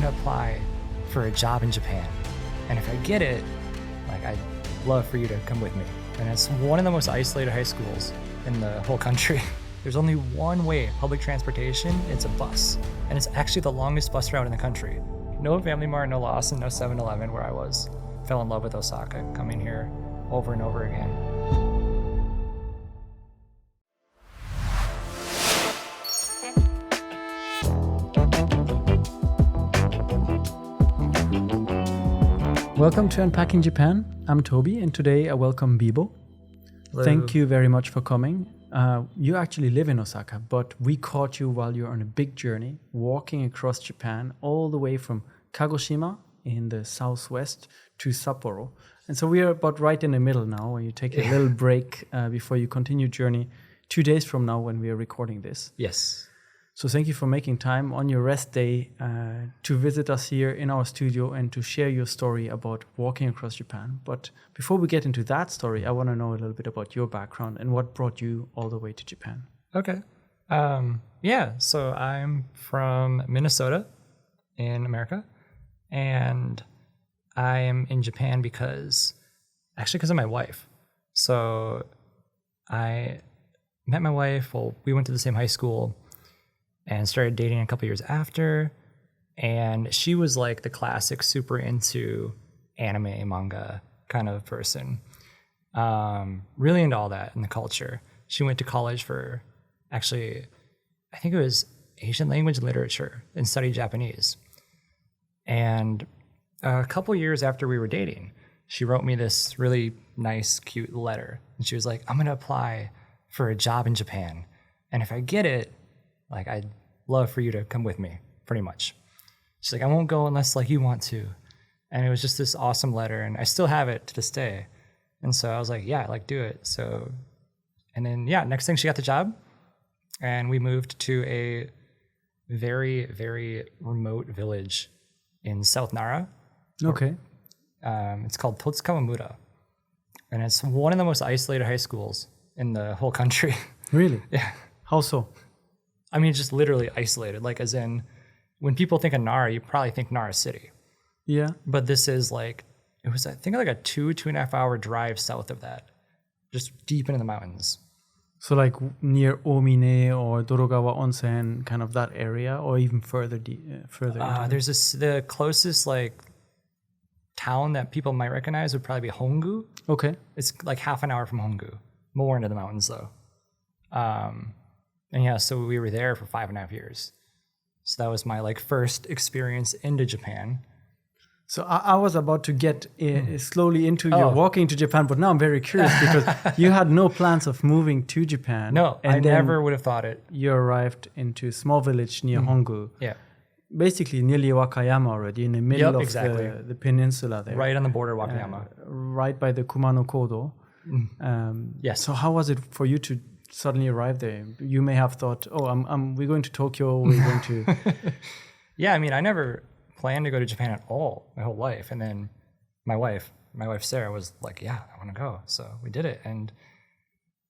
to apply for a job in Japan. And if I get it, like, I'd love for you to come with me. And it's one of the most isolated high schools in the whole country. There's only one way, public transportation, it's a bus. And it's actually the longest bus route in the country. No Family Mart, no Lawson, no 7-Eleven where I was. Fell in love with Osaka, coming here over and over again. Welcome to Unpacking Japan. I'm Toby, and today I welcome Beebo. Hello. Thank you very much for coming. You actually live in Osaka, but we caught you while you're on a big journey, walking across Japan, all the way from Kagoshima in the southwest to Sapporo. And so we are about right in the middle now, and you take a little break before you continue journey 2 days from now when we are recording this. Yes. So thank you for making time on your rest day to visit us here in our studio and to share your story about walking across Japan. But before we get into that story, I want to know a little bit about your background and what brought you all the way to Japan. Okay. So I'm from Minnesota in America, and I am in Japan because of my wife. So I met my wife, we went to the same high school, and started dating a couple years after. And she was like the classic super into anime, manga kind of person. Really into all that in the culture. She went to college for I think it was Asian language and literature, and studied Japanese. And a couple years after we were dating, she wrote me this really nice, cute letter. And she was like, I'm going to apply for a job in Japan. And if I get it, like, I'd love for you to come with me, pretty much. She's like, I won't go unless like you want to. And it was just this awesome letter, and I still have it to this day. And so I was like, yeah, like, do it. So, and then, next thing, she got the job, and we moved to a very, very remote village in South Nara. Okay. It's called Totsukawamura, and it's one of the most isolated high schools in the whole country. Really? Yeah. How so? I mean, just literally isolated, like, as in, when people think of Nara, you probably think Nara City. Yeah. But this is like, it was, I think, like a 2.5 hour drive south of that, just deep into the mountains. So like near Omine or Dorogawa Onsen, kind of that area, or even further into There's the closest like town that people might recognize would probably be Hongu. Okay. It's like half an hour from Hongu, more into the mountains though. And so we were there for 5.5 years. So that was my like first experience into Japan. So I was about to get slowly into your walking to Japan, but now I'm very curious because you had no plans of moving to Japan. No, and I never would have thought it. You arrived into a small village near Hongu. Yeah. Basically nearly Wakayama already, in the middle of the peninsula there. Right on the border of Wakayama. Right by the Kumano Kodo. Yes. So how was it for you to suddenly arrive there? You may have thought, we're going to Tokyo, we're going to... Yeah, I mean, I never planned to go to Japan at all my whole life. And then my wife Sarah was like, yeah, I want to go. So we did it.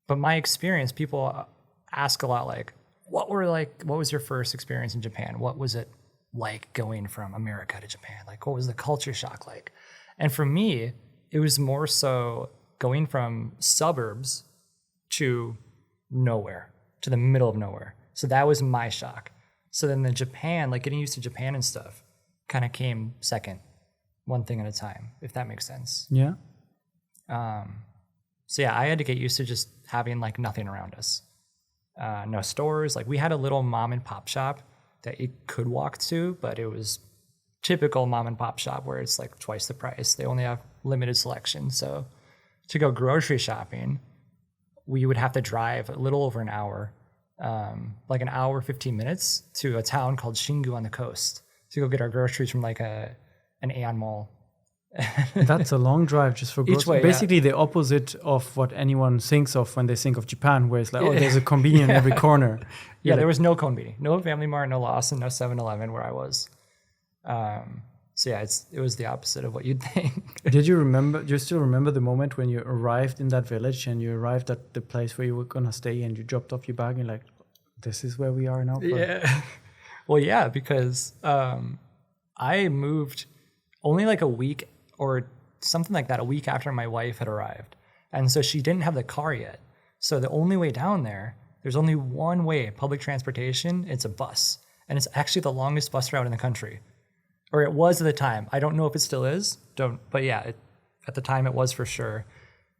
But my experience, people ask a lot, like, what was your first experience in Japan? What was it like going from America to Japan? Like, what was the culture shock like? And for me, it was more so going from suburbs to nowhere, to the middle of nowhere. So that was my shock. So then the Japan, like getting used to Japan and stuff, kind of came second, one thing at a time, if that makes sense. Yeah. So I had to get used to just having like nothing around us. No stores. Like, we had a little mom and pop shop that you could walk to, but it was typical mom and pop shop where it's like twice the price. They only have limited selection. So to go grocery shopping, we would have to drive a little over an hour, like an hour, 15 minutes to a town called Shingu on the coast to go get our groceries from like an Aeon mall. That's a long drive just for groceries. Each way, basically the opposite of what anyone thinks of when they think of Japan, where it's like, there's a convenience in every corner. There was no konbini, no Family Mart, no Lawson, no 7-Eleven where I was. It was the opposite of what you'd think. Do you still remember the moment when you arrived in that village and you arrived at the place where you were going to stay and you dropped off your bag and like, this is where we are now? Yeah. Well, yeah, because I moved only like a week or something like that, a week after my wife had arrived. And so she didn't have the car yet. So the only way down there, there's only one way, public transportation, it's a bus. And it's actually the longest bus route in the country. Or it was at the time. I don't know if it still is. But yeah, at the time it was for sure.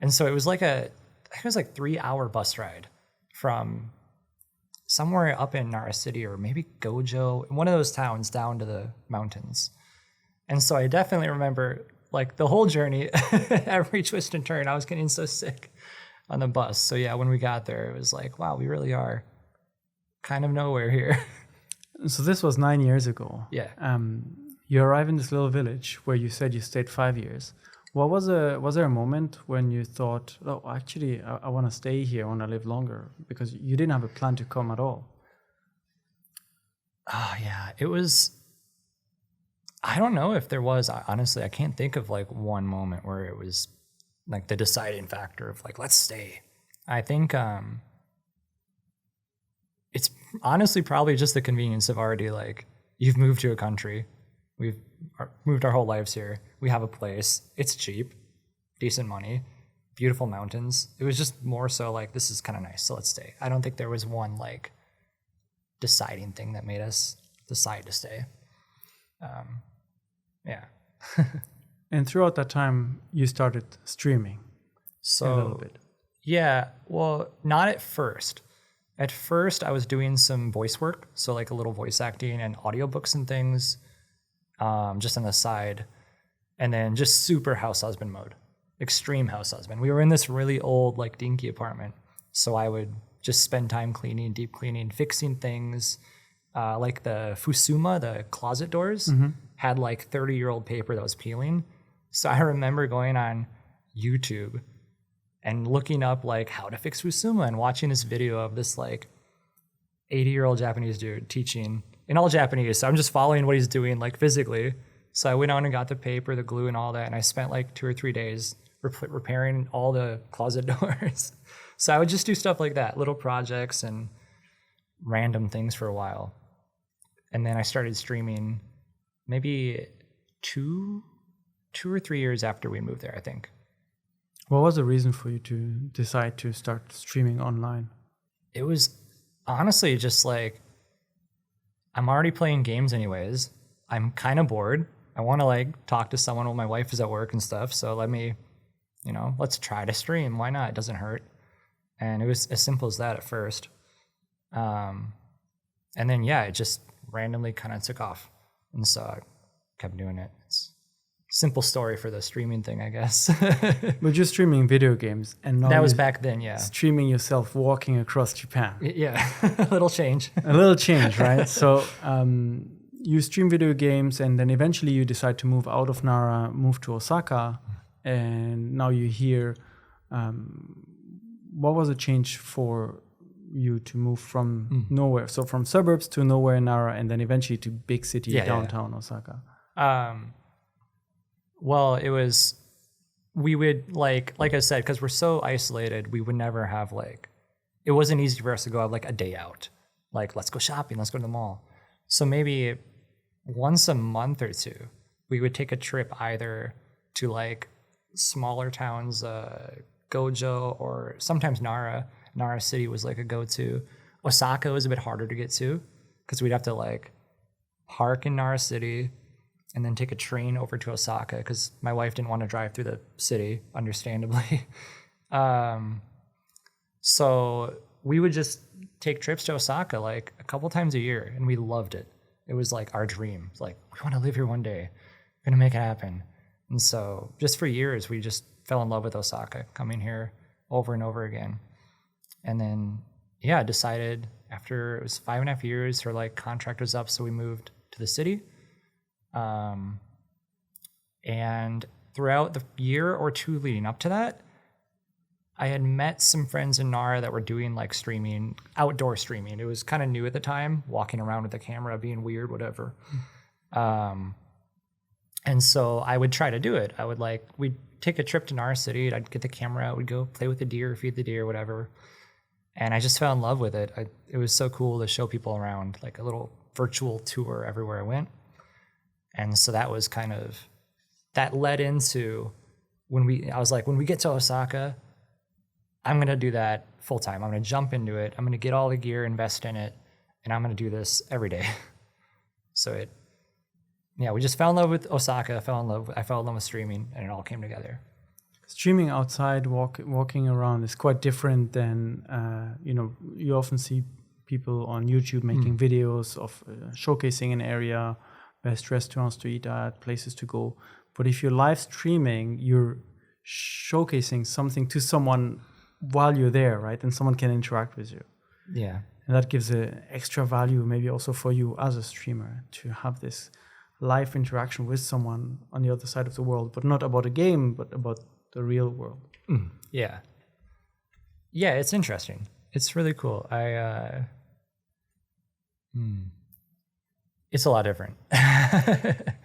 And so it was like I think it was like 3-hour bus ride from somewhere up in Nara City or maybe Gojo, one of those towns down to the mountains. And so I definitely remember like the whole journey, every twist and turn, I was getting so sick on the bus. So yeah, when we got there, it was like, wow, we really are kind of nowhere here. So this was 9 years ago. Yeah. You arrive in this little village where you said you stayed 5 years. Was there a moment when you thought, oh, actually, I want to stay here, I want to live longer? Because you didn't have a plan to come at all. Oh, yeah. It was, I don't know if there was, honestly, I can't think of like one moment where it was like the deciding factor of like, let's stay. I think it's honestly probably just the convenience of already like, you've moved to a country. We've moved our whole lives here. We have a place. It's cheap, decent money, beautiful mountains. It was just more so like, this is kind of nice, so let's stay. I don't think there was one like deciding thing that made us decide to stay. Yeah. And throughout that time, you started streaming So, a little bit. Yeah, well, not at first. At first, I was doing some voice work, so like a little voice acting and audiobooks and things, just on the side. And then just super house husband mode, extreme house husband. We were in this really old, like dinky apartment. So I would just spend time cleaning, deep cleaning, fixing things. Like the Fusuma, the closet doors, had like 30-year-old paper that was peeling. So I remember going on YouTube and looking up like how to fix Fusuma and watching this video of this like 80-year-old Japanese dude teaching in all Japanese. So I'm just following what he's doing like physically. So I went on and got the paper, the glue and all that. And I spent like 2 or 3 days repairing all the closet doors. So I would just do stuff like that, little projects and random things for a while. And then I started streaming maybe two or 3 years after we moved there, I think. What was the reason for you to decide to start streaming online? It was honestly just like, I'm already playing games anyways. I'm kind of bored. I want to like talk to someone while my wife is at work and stuff. So let me, let's try to stream. Why not? It doesn't hurt. And it was as simple as that at first. And then, yeah, it just randomly kind of took off. And so I kept doing it. It's a simple story for the streaming thing, I guess. But you're streaming video games. And now that was back then, yeah. Streaming yourself walking across Japan. Yeah, a little change. A little change, right? So you stream video games and then eventually you decide to move out of Nara, move to Osaka. And now you're here. What was a change for you to move from nowhere? So from suburbs to nowhere in Nara and then eventually to big city, downtown Osaka. Well, it was, we would like I said, because we're so isolated, we would never have like, it wasn't easy for us to go have like a day out. Like, let's go shopping, let's go to the mall. So maybe once a month or two, we would take a trip either to like smaller towns, Gojo, or sometimes Nara. Nara City was like a go-to. Osaka was a bit harder to get to because we'd have to like park in Nara City and then take a train over to Osaka because my wife didn't want to drive through the city, understandably. So we would just take trips to Osaka like a couple times a year, and we loved it. It was like our dream. Like, we want to live here one day. We're going to make it happen. And so just for years, we just fell in love with Osaka, coming here over and over again. And then, yeah, decided after it was 5.5 years, her like contract was up, so we moved to the city. And throughout the year or two leading up to that, I had met some friends in Nara that were doing like streaming, outdoor streaming. It was kind of new at the time, walking around with a camera, being weird, whatever. And so I would try to do it. We'd take a trip to Nara City. I'd get the camera out. We'd go play with the deer, feed the deer, whatever. And I just fell in love with it. It was so cool to show people around, like a little virtual tour everywhere I went. And so that was kind of, that led into I was like, when we get to Osaka, I'm going to do that full time. I'm going to jump into it. I'm going to get all the gear, invest in it, and I'm going to do this every day. So we just fell in love with Osaka. I fell in love with streaming, and it all came together. Streaming outside, walking around is quite different than, you often see people on YouTube making videos of showcasing an area, best restaurants to eat at, places to go. But if you're live streaming, you're showcasing something to someone while you're there, right? And someone can interact with you. Yeah. And that gives an extra value maybe also for you as a streamer to have this live interaction with someone on the other side of the world, but not about a game, but about the real world. Yeah. Yeah, it's interesting. It's really cool. It's a lot different.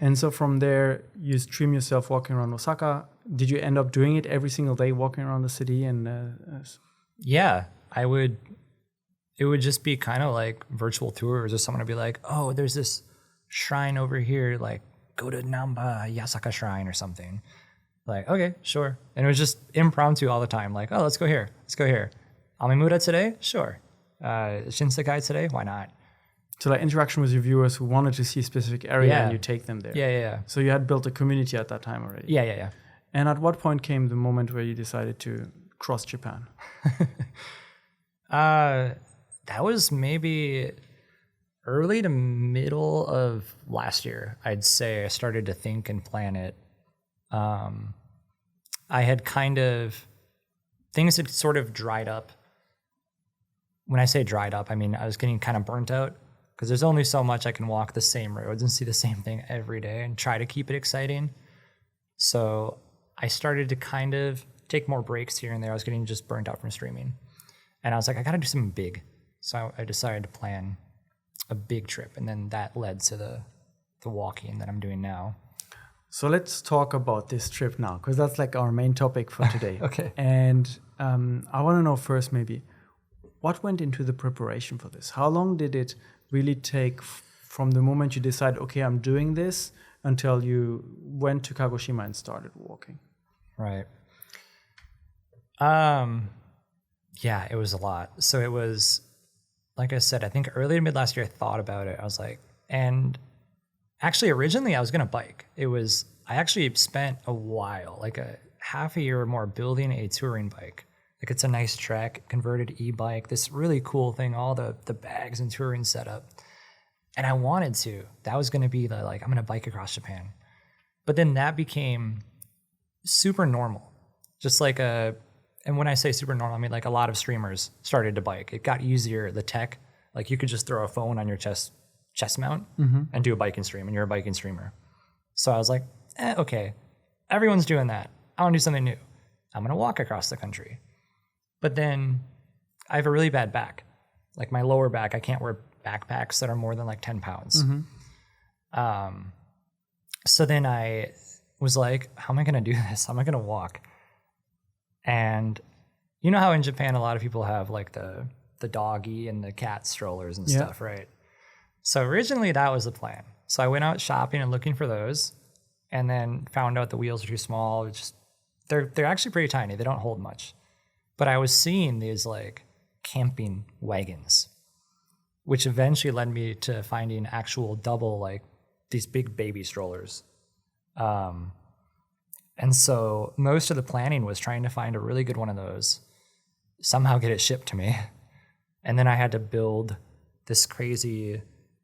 And so from there, you stream yourself walking around Osaka. Did you end up doing it every single day, walking around the city? Yeah, it would just be kind of like virtual tours, or someone would be like, oh, there's this shrine over here, like go to Namba Yasaka Shrine or something. Like, okay, sure. And it was just impromptu all the time. Like, oh, let's go here. Amimura today? Sure. Shinsekai today? Why not? So like interaction with your viewers who wanted to see a specific area and you take them there. Yeah. So you had built a community at that time already. Yeah. And at what point came the moment where you decided to cross Japan? That was maybe early to middle of last year. I'd say I started to think and plan it. I had things had sort of dried up. When I say dried up, I mean I was getting kind of burnt out, because there's only so much I can walk the same roads and see the same thing every day and try to keep it exciting. So I started to kind of take more breaks here and there. I was getting just burnt out from streaming. And I was like, I got to do something big. So I decided to plan a big trip. And then that led to the walking that I'm doing now. So let's talk about this trip now, because that's like our main topic for today. Okay. And I want to know first maybe, what went into the preparation for this? How long did it really take from the moment you decided, okay, I'm doing this, until you went to Kagoshima and started walking? Right. Yeah, it was a lot. So it was, like I said, I think early to mid last year, I thought about it. I was like, and actually originally I was going to bike. I actually spent a while, like a half a year or more, building a touring bike. Like, it's a nice Trek, converted e-bike, this really cool thing, all the bags and touring setup. And I wanted to. That was going to be I'm going to bike across Japan. But then that became super normal. Just like and when I say super normal, I mean like a lot of streamers started to bike. It got easier, the tech. Like, you could just throw a phone on your chest mount and do a biking stream, and you're a biking streamer. So I was like, okay, everyone's doing that. I want to do something new. I'm going to walk across the country. But then I have a really bad back. Like, my lower back, I can't wear backpacks that are more than like 10 pounds. So then I was like, how am I going to do this? How am I going to walk? And you know how in Japan a lot of people have like the doggy and the cat strollers and stuff, right? So originally that was the plan. So I went out shopping and looking for those, and then found out the wheels are too small. They're actually pretty tiny. They don't hold much. But I was seeing these like camping wagons, which eventually led me to finding actual double, like these big baby strollers. And so most of the planning was trying to find a really good one of those, somehow get it shipped to me. And then I had to build this crazy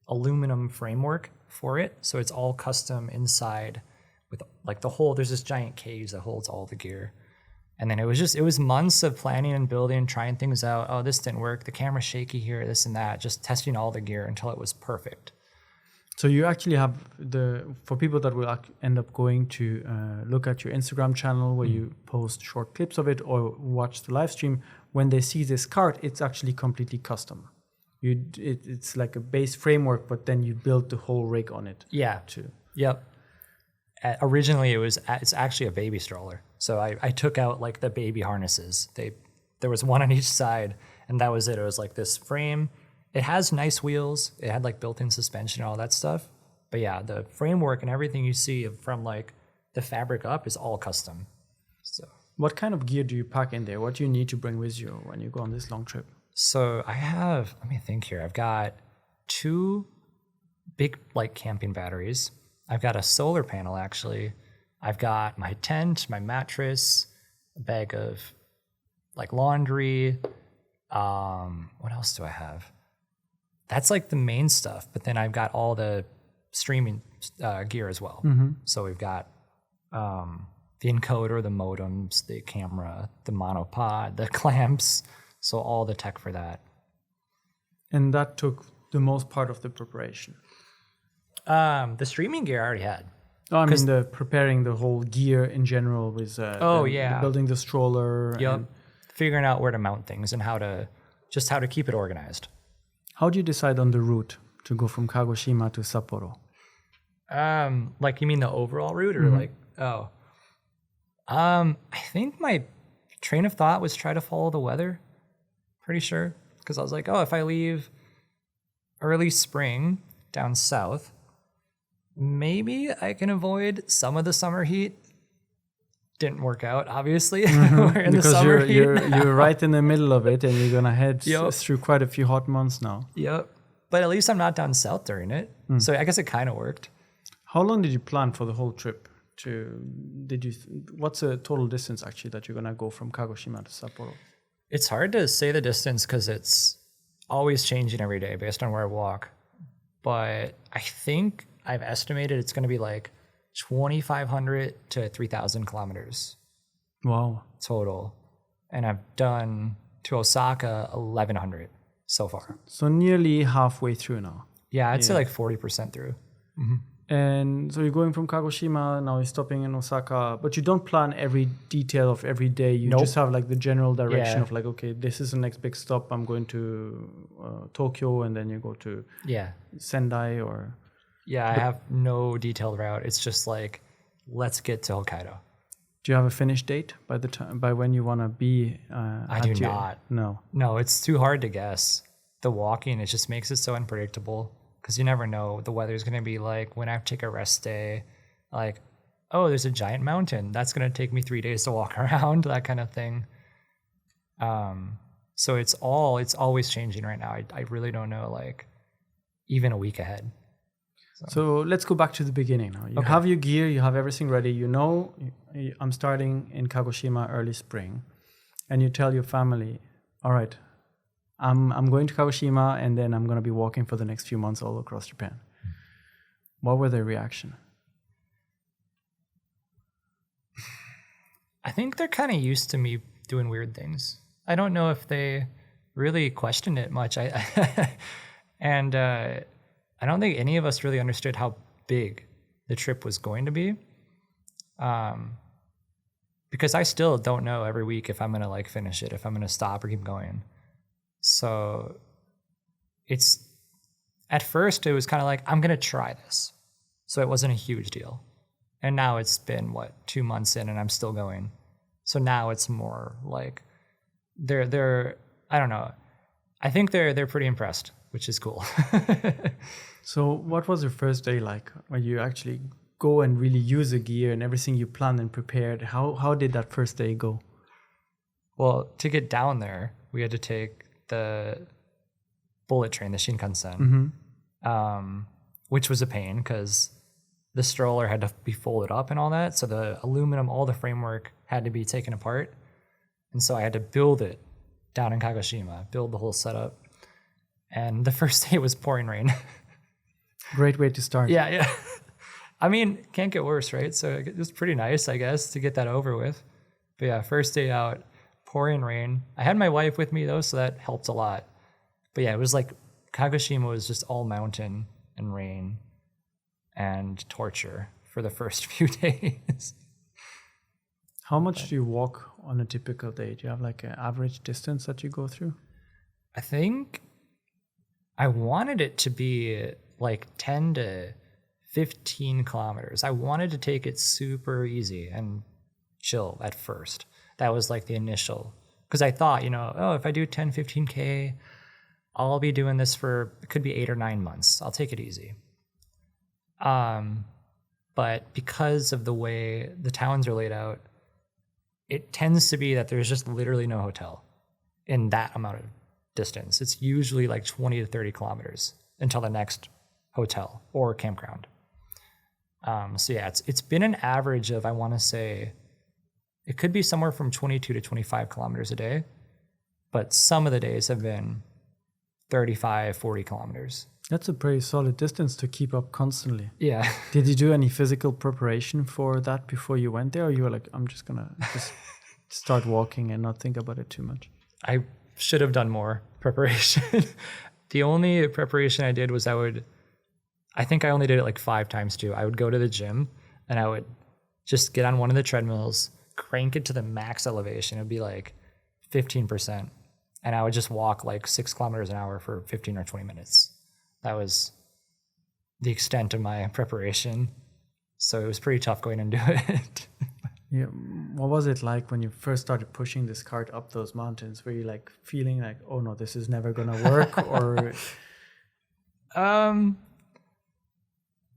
aluminum framework for it. So it's all custom inside with like there's this giant cage that holds all the gear. And then it was months of planning and building, trying things out. Oh, this didn't work. The camera's shaky here, this and that. Just testing all the gear until it was perfect. So you actually have for people that will end up going to look at your Instagram channel where you post short clips of it or watch the live stream, when they see this cart, it's actually completely custom. It's like a base framework, but then you build the whole rig on it. Yeah. Yep. Originally, it's actually a baby stroller. So I took out like the baby harnesses. There was one on each side, and that was it. It was like this frame. It has nice wheels. It had like built-in suspension and all that stuff, But yeah, the framework and everything you see from like the fabric up is all custom. So What kind of gear do you pack in there? What do you need to bring with you when you go on this long trip? So I have, let me think here. I've got 2 big like camping batteries. I've got a solar panel actually. I've got my tent, my mattress, a bag of like laundry. What else do I have? That's like the main stuff. But then I've got all the streaming gear as well. So we've got the encoder, the modems, the camera, the monopod, the clamps. So all the tech for that. And that took the most part of the preparation. The streaming gear I already had. Oh, I mean, the preparing the whole gear in general with the building the stroller. Yep. And Figuring out where to mount things and how to keep it organized. how do you decide on the route to go from Kagoshima to Sapporo? Like you mean the overall route or like, I think my train of thought was try to follow the weather. Pretty sure. Because I was like, if I leave early spring down south, maybe I can avoid some of the summer heat. Didn't work out, obviously. We're in Because the summer heat. you're right in the middle of it, and you're gonna head Yep. through quite a few hot months now. Yep. But at least I'm not down south during it. So I guess it kind of worked. How long did you plan for the whole trip? What's the total distance actually that you're gonna go from Kagoshima to Sapporo? It's hard to say the distance because it's always changing every day based on where I walk. But I think I've estimated it's going to be like 2,500 to 3,000 kilometers Wow. total. And I've done to Osaka 1,100 so far. So nearly halfway through now. Yeah, I'd say like 40% through. And so you're going from Kagoshima, now you're stopping in Osaka, but you don't plan every detail of every day. You Nope. just have like the general direction Yeah. of like, okay, this is the next big stop. I'm going to Tokyo, and then you go to Yeah. Sendai or... Yeah, I have no detailed route. It's just like, let's get to Hokkaido. Do you have a finish date by when you want to be? I do not. No. No, it's too hard to guess. The walking, it just makes it so unpredictable because you never know what the weather's going to be like when I take a rest day. Like, oh, there's a giant mountain. That's going to take me 3 days to walk around, that kind of thing. So it's always changing right now. I really don't know, like, even a week ahead. So let's go back to the beginning now. You have your gear, you have everything ready. You know, I'm starting in Kagoshima early spring, and you tell your family, all right, I'm going to Kagoshima, and then I'm going to be walking for the next few months all across Japan. What were their reaction? I think they're kind of used to me doing weird things. I don't know if they really questioned it much. I don't think any of us really understood how big the trip was going to be. Because I still don't know every week if I'm going to like finish it, if I'm going to stop or keep going. So at first it was kind of like, I'm going to try this. So it wasn't a huge deal. And now it's been 2 months in and I'm still going. So now it's more like they're I don't know. I think they're pretty impressed, which is cool. So what was your first day like when you actually go and really use the gear and everything you planned and prepared? How did that first day go? Well, to get down there, we had to take the bullet train, the Shinkansen, which was a pain because the stroller had to be folded up and all that. So the aluminum, all the framework had to be taken apart. And so I had to build it down in Kagoshima, build the whole setup. And the first day was pouring rain. Great way to start. Yeah. I mean, can't get worse, right? So it was pretty nice, I guess, to get that over with. But yeah, first day out, pouring rain. I had my wife with me, though, so that helped a lot. But yeah, it was like Kagoshima was just all mountain and rain and torture for the first few days. How much do you walk on a typical day? Do you have like an average distance that you go through? I think I wanted it to be like 10 to 15 kilometers. I wanted to take it super easy and chill at first. That was like the initial, because I thought, if I do 10, 15K, I'll be doing this for, it could be 8 or 9 months. I'll take it easy. But because of the way the towns are laid out, it tends to be that there's just literally no hotel in that amount of distance. It's usually like 20 to 30 kilometers until the next hotel or campground. So yeah, it's been an average of, I want to say, it could be somewhere from 22 to 25 kilometers a day, but some of the days have been 35, 40 kilometers. That's a pretty solid distance to keep up constantly. Yeah. Did you do any physical preparation for that before you went there? Or you were like, I'm just going to just start walking and not think about it too much? I should have done more preparation. The only preparation I did was I think I only did it like 5 times too. I would go to the gym and I would just get on one of the treadmills, crank it to the max elevation. It would be like 15%. And I would just walk like 6 kilometers an hour for 15 or 20 minutes. That was the extent of my preparation. So it was pretty tough going into it. Yeah. What was it like when you first started pushing this cart up those mountains? Were you like feeling like, oh no, this is never going to work? Or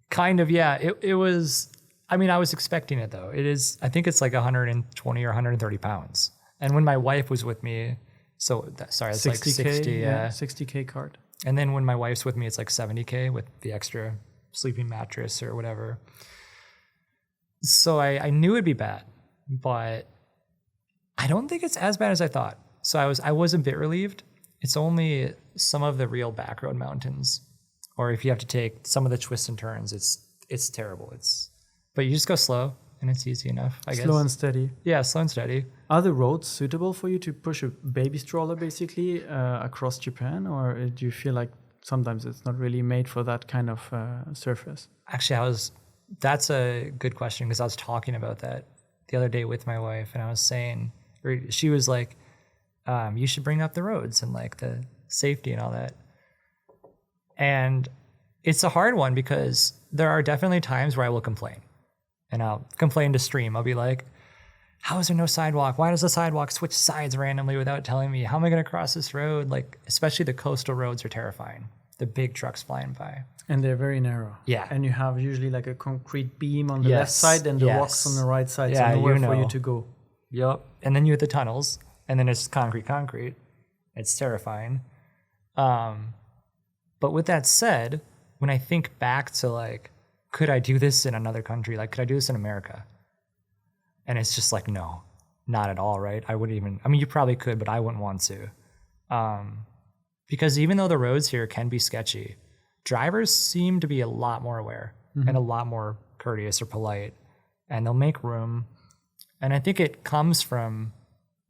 kind of, yeah. It was, I mean, I was expecting it though. I think it's like 120 or 130 pounds. And when my wife was with me, it's like 60, yeah. 60K cart. And then when my wife's with me, it's like 70K with the extra sleeping mattress or whatever. So I knew it'd be bad, but I don't think it's as bad as I thought. So I was a bit relieved. It's only some of the real back road mountains, or if you have to take some of the twists and turns, it's terrible. But you just go slow and it's easy enough, I guess. Slow and steady. Yeah, slow and steady. Are the roads suitable for you to push a baby stroller basically across Japan, or do you feel like sometimes it's not really made for that kind of surface? Actually, that's a good question, because I was talking about that the other day with my wife, and I was saying, or she was like, you should bring up the roads and like the safety and all that. And it's a hard one because there are definitely times where I will complain, and I'll complain to stream. I'll be like, how is there no sidewalk? Why does the sidewalk switch sides randomly without telling me? How am I going to cross this road? Like, especially the coastal roads are terrifying. The big trucks flying by. And they're very narrow. Yeah. And you have usually like a concrete beam on the left side and the rocks on the right side. Yeah, so nowhere for you to go. Yep. And then you hit the tunnels, and then it's concrete. It's terrifying. But with that said, when I think back to like, could I do this in another country? Like, could I do this in America? And it's just like, no, not at all, right? I wouldn't even, I mean, you probably could, but I wouldn't want to. Because even though the roads here can be sketchy, drivers seem to be a lot more aware and a lot more courteous or polite, and they'll make room. And I think it comes from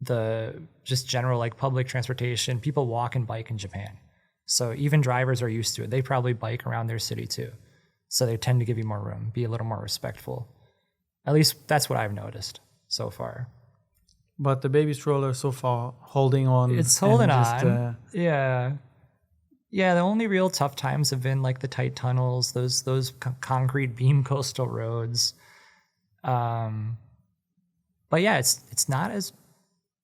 the just general like public transportation. People walk and bike in Japan. So even drivers are used to it. They probably bike around their city too. So they tend to give you more room, be a little more respectful. At least that's what I've noticed so far. But the baby stroller so far holding on. It's holding on. Yeah. Yeah, the only real tough times have been like the tight tunnels, those concrete beam coastal roads. But yeah, it's not as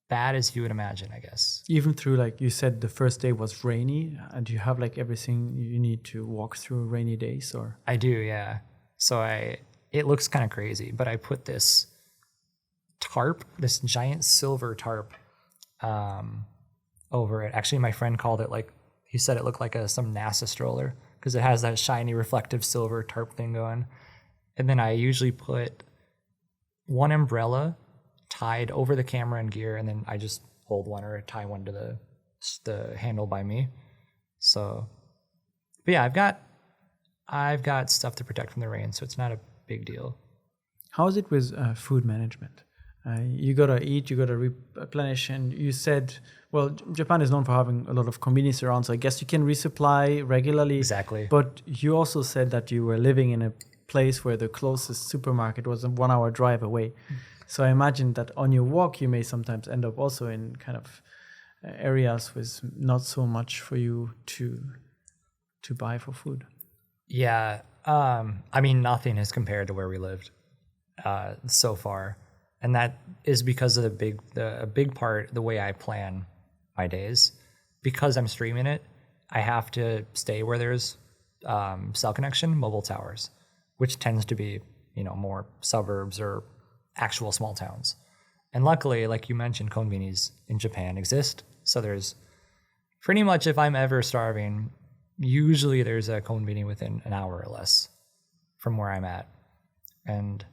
bad as you would imagine, I guess. Even through, like you said, the first day was rainy, and you have like everything you need to walk through rainy days, or? I do, yeah. So it looks kind of crazy, but I put this tarp, this giant silver tarp, over it. Actually, my friend called it like, he said it looked like some NASA stroller because it has that shiny reflective silver tarp thing going. And then I usually put one umbrella tied over the camera and gear, and then I just hold one or tie one to the handle by me. So, but yeah, I've got stuff to protect from the rain, so it's not a big deal. How is it with food management? You gotta eat, you gotta replenish, and you said, well, Japan is known for having a lot of convenience around, so I guess you can resupply regularly. Exactly. But you also said that you were living in a place where the closest supermarket was a 1 hour drive away. So I imagine that on your walk, you may sometimes end up also in kind of areas with not so much for you to buy for food. Yeah. I mean, nothing is compared to where we lived so far. And that is because of a big part, the way I plan my days. Because I'm streaming it, I have to stay where there's cell connection, mobile towers. which tends to be, more suburbs or actual small towns. And luckily, like you mentioned, konbinis in Japan exist. So there's pretty much, if I'm ever starving, usually there's a konbini within an hour or less from where I'm at. And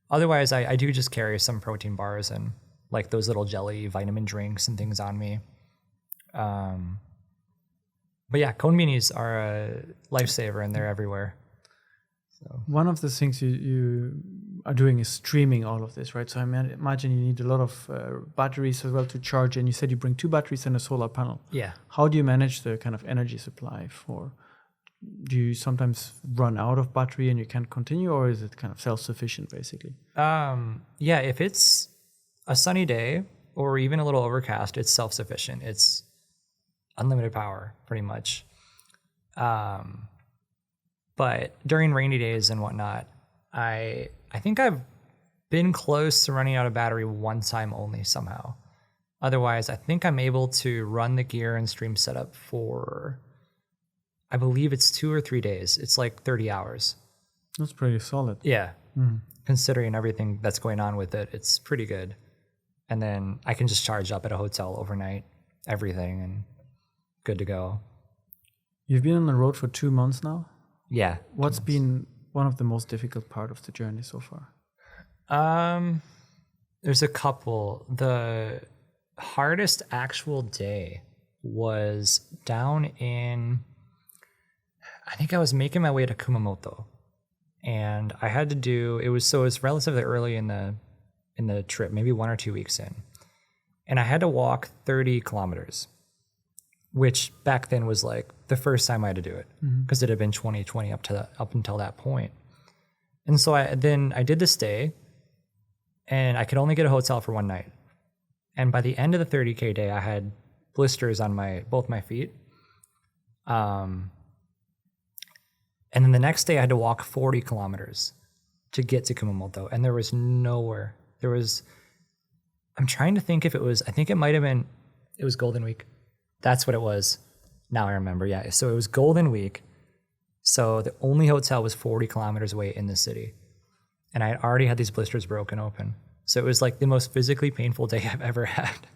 otherwise, I do just carry some protein bars and like those little jelly vitamin drinks and things on me. But yeah, konbinis are a lifesaver and they're everywhere. So. One of the things you are doing is streaming all of this, right? So I imagine you need a lot of batteries as well to charge. And you said you bring 2 batteries and a solar panel. Yeah. How do you manage the kind of energy supply do you sometimes run out of battery and you can't continue, or is it kind of self-sufficient basically? Yeah, if it's a sunny day or even a little overcast, it's self-sufficient. It's unlimited power pretty much. But during rainy days and whatnot, I think I've been close to running out of battery one time only somehow. Otherwise, I think I'm able to run the gear and stream setup for, I believe it's 2 or 3 days. It's like 30 hours. That's pretty solid. Yeah. Considering everything that's going on with it, it's pretty good. And then I can just charge up at a hotel overnight, everything, and good to go. You've been on the road for 2 months now? Yeah. What's been one of the most difficult part of the journey so far? There's a couple. The hardest actual day was down in, I think I was making my way to Kumamoto, and I had to do, it was relatively early in the trip, maybe 1 or 2 weeks in, and I had to walk 30 kilometers, which back then was like the first time I had to do it, because it had been 2020 up until that point. And so I did this day, and I could only get a hotel for one night. And by the end of the 30K day, I had blisters on both my feet. And then the next day I had to walk 40 kilometers to get to Kumamoto, and there was nowhere. I'm trying to think if it was Golden Week. That's what it was. Now I remember, yeah. So it was Golden Week. So the only hotel was 40 kilometers away in the city. And I had already had these blisters broken open. So it was like the most physically painful day I've ever had.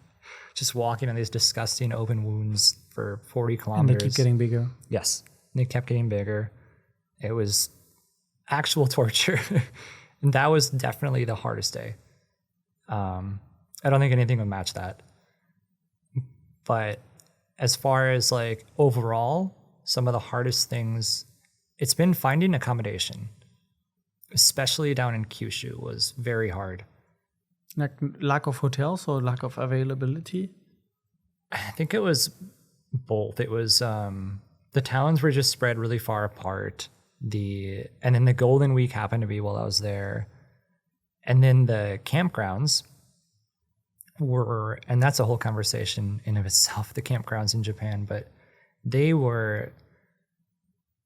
Just walking on these disgusting open wounds for 40 kilometers. And they keep getting bigger. Yes. They kept getting bigger. It was actual torture. And that was definitely the hardest day. I don't think anything would match that. But as far as like overall, some of the hardest things, it's been finding accommodation, especially down in Kyushu, was very hard. Like lack of hotels or lack of availability? I think it was both. It was the towns were just spread really far apart. And then the Golden Week happened to be while I was there. And then the campgrounds were, and that's a whole conversation in of itself, the campgrounds in Japan, but they were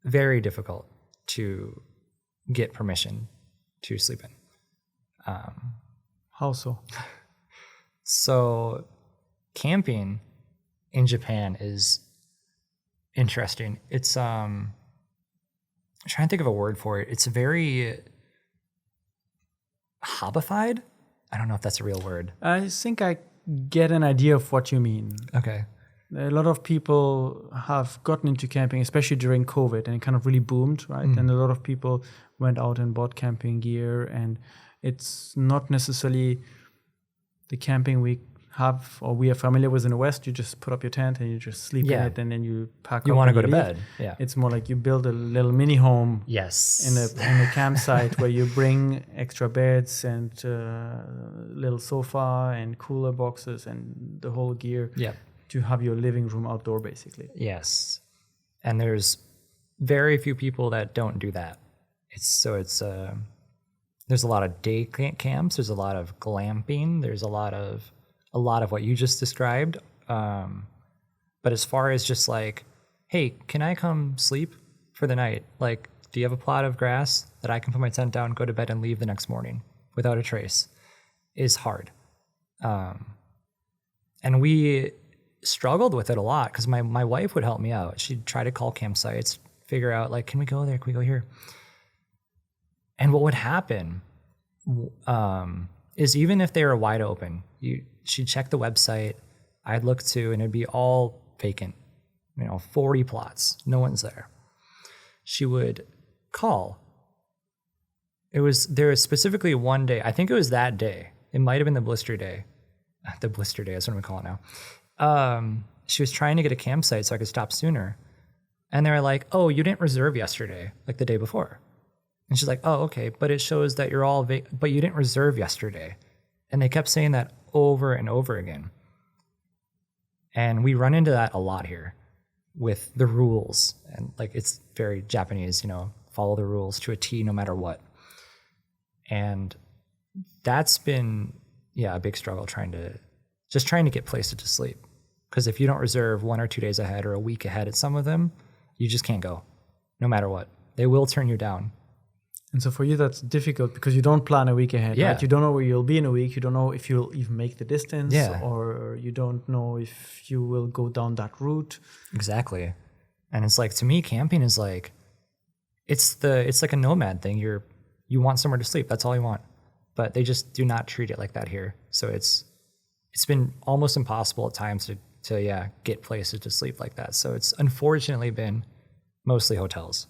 very difficult to get permission to sleep in. How so? So camping in Japan is interesting. It's I'm trying to think of a word for it. It's very hobbified. I don't know if that's a real word. I think I get an idea of what you mean. Okay. A lot of people have gotten into camping, especially during COVID, and it kind of really boomed, right? And a lot of people went out and bought camping gear, and it's not necessarily the camping we have or we are familiar with in the West. You just put up your tent and you just sleep in it, and then you pack up. You want to go to leave. bed. Yeah. It's more like you build a little mini home. Yes. In a campsite where you bring extra beds and little sofa and cooler boxes and the whole gear. Yeah. To have your living room outdoor, basically. Yes. And there's very few people that don't do that. There's a lot of day camps. There's a lot of glamping. There's a lot of what you just described. But as far as just like, hey, can I come sleep for the night? Like, do you have a plot of grass that I can put my tent down, go to bed, and leave the next morning without a trace? Is hard. And we struggled with it a lot because my wife would help me out. She'd try to call campsites, figure out like, can we go there? Can we go here? And what would happen is even if they were wide open, she'd check the website, I'd look too, and it'd be all vacant, 40 plots, no one's there. She would call. There was specifically one day, I think it was that day, it might have been the blister day. The blister day, that's what we call it now. She was trying to get a campsite so I could stop sooner. And they were like, oh, you didn't reserve yesterday, like the day before. And she's like, oh, okay, but it shows that you're all, but you didn't reserve yesterday. And they kept saying that over and over again. And we run into that a lot here with the rules. And like, it's very Japanese, follow the rules to a T no matter what. And that's been, a big struggle trying to get places to sleep. Because if you don't reserve 1 or 2 days ahead or a week ahead at some of them, you just can't go, no matter what. They will turn you down. And so for you, that's difficult because you don't plan a week ahead, right? You don't know where you'll be in a week. You don't know if you'll even make the distance, or you don't know if you will go down that route. Exactly. And it's like, to me, camping is like, it's like a nomad thing. You want somewhere to sleep. That's all you want. But they just do not treat it like that here. So it's been almost impossible at times to get places to sleep like that. So it's unfortunately been mostly hotels.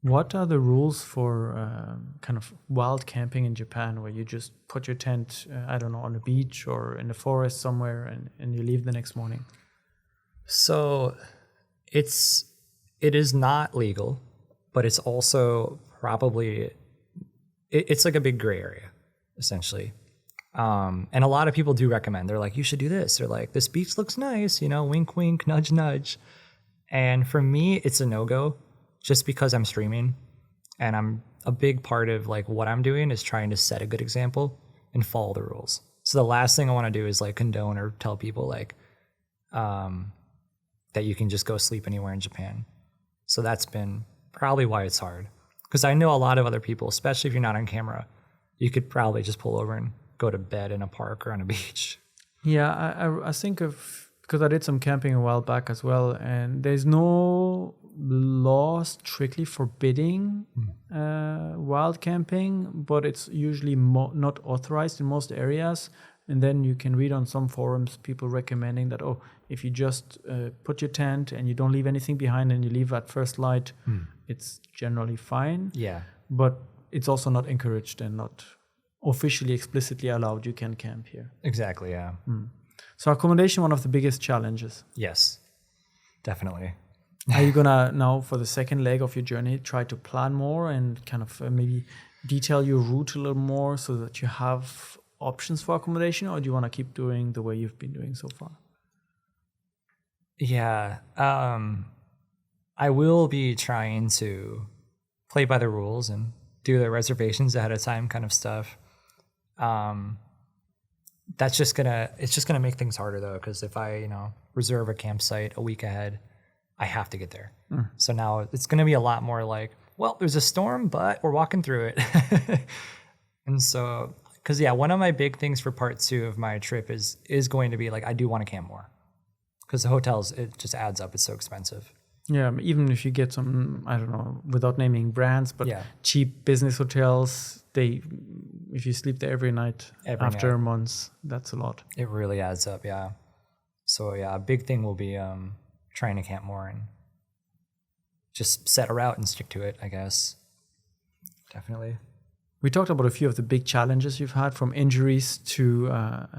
What are the rules for kind of wild camping in Japan, where you just put your tent, on a beach or in the forest somewhere, and you leave the next morning? So it is not legal, but it's also probably, it's like a big gray area, essentially. And a lot of people do recommend. They're like, you should do this. They're like, this beach looks nice, wink, wink, nudge, nudge. And for me, it's a no-go. Just because I'm streaming, and I'm a big part of like what I'm doing is trying to set a good example and follow the rules. So the last thing I want to do is like condone or tell people like that you can just go sleep anywhere in Japan. So that's been probably why it's hard. Because I know a lot of other people, especially if you're not on camera, you could probably just pull over and go to bed in a park or on a beach. Yeah, I think of, because I did some camping a while back as well, and there's no law strictly forbidding wild camping, but it's usually not authorized in most areas. And then you can read on some forums people recommending that, if you just put your tent and you don't leave anything behind and you leave at first light, it's generally fine. Yeah. But it's also not encouraged and not officially explicitly allowed. You can camp here. Exactly, yeah. So accommodation, one of the biggest challenges. Yes, definitely. Are you gonna now, for the second leg of your journey, try to plan more and kind of maybe detail your route a little more so that you have options for accommodation, or do you want to keep doing the way you've been doing so far? Yeah, I will be trying to play by the rules and do the reservations ahead of time kind of stuff. It's just gonna make things harder though, because if I reserve a campsite a week ahead, I have to get there. So now it's going to be a lot more like, well, there's a storm, but we're walking through it. And so, because one of my big things for part 2 of my trip is going to be like, I do want to camp more, because the hotels, it just adds up. It's so expensive. Yeah, even if you get some, without naming brands, but cheap business hotels, if you sleep there every night after months, that's a lot. It really adds up, yeah. So a big thing will be trying to camp more and just set a route and stick to it, I guess. Definitely. We talked about a few of the big challenges you've had, from injuries to